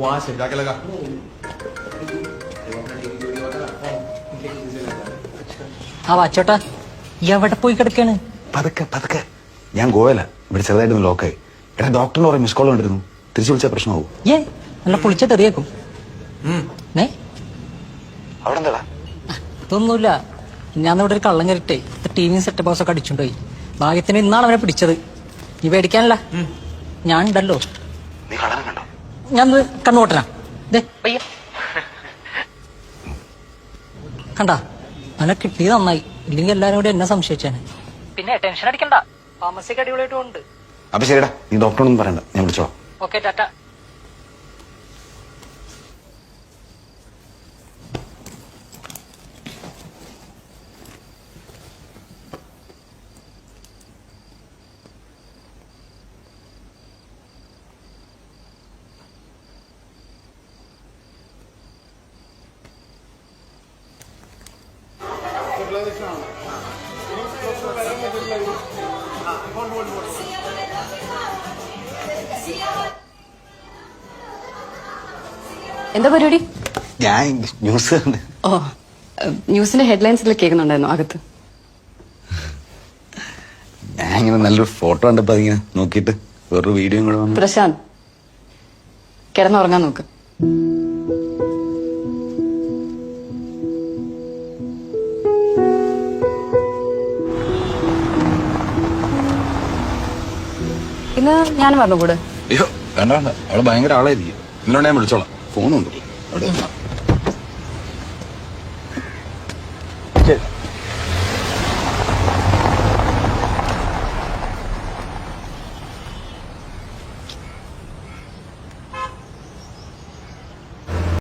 वहाँ से जाके लगा। ആ വാച്ചോട്ടാ എവിടെ പോയി കിടക്കാണ്? പതുക്കെ പതുക്കെ. ഞാൻ ഗോവയില, ഇവിടെ ചെറുതായിട്ടൊന്ന് ലോക്കായി. എടാ ഡോക്ടറിന് കുറെ മിസ് കോൾ കണ്ടിരുന്നു. തിരിച്ചു വിളിച്ചാൽ പ്രശ്നമാവും. നല്ല പൊളിച്ച തെറിയേക്കും. അവിടെ എന്താടാ? ഇതൊന്നുമില്ല, ഞാൻ ഇവിടെ ഒരു കള്ളം കയറിട്ടേ ടിവിയും സെറ്റ് ബോക്സ് ഒക്കെ അടിച്ചുകൊണ്ടുപോയി. ഭാഗ്യത്തിന് ഇന്നാണ് അവനെ പിടിച്ചത്. നീ പേടിക്കാനല്ല, ഞാൻ ഉണ്ടല്ലോ. നീ കള്ളനെ കണ്ടോ? ഞാൻ കണ്ണുപോട്ടനാ. കണ്ടാ, അവനെ കിട്ടിയത് നന്നായി, ഇല്ലെങ്കിൽ എല്ലാരും കൂടി എന്നെ സംശയിച്ചാണ്. പിന്നെ ടെൻഷൻ അടിക്കണ്ട, ഫാർമസിക്ക് അടിപൊളിയായിട്ടും ഉണ്ട്. അപ്പൊ ശരിടാ, നീ ഡോക്ടറൊന്നും പറയണ്ട, ഞാൻ വിളിച്ചോളാം. ഓക്കെ, ടാറ്റ. എന്താ പരിപാടി? ഞാൻ ന്യൂസ് കണ്ട്. ഓ, ന്യൂസിന്റെ ഹെഡ്ലൈൻസിൽ കേൾക്കുന്നുണ്ടായിരുന്നു അകത്ത്. ഞാൻ ഇങ്ങനെ നല്ലൊരു ഫോട്ടോ കണ്ടപ്പോ അതിങ്ങനെ നോക്കിയിട്ട് വേറൊരു വീഡിയോ കൂടെ വന്നു. പ്രശാന്ത്, കിടന്നുറങ്ങാൻ നോക്ക്. ഇന്ന് ഞാൻ പറഞ്ഞു കൂടെ. അയ്യോ വേണ്ട വേണ്ട, അവള് ഭയങ്കര ആളായിരിക്കും. ഇന്നോട് ഞാൻ വിളിച്ചോളാം. ഫോണുണ്ട് അവിടെ.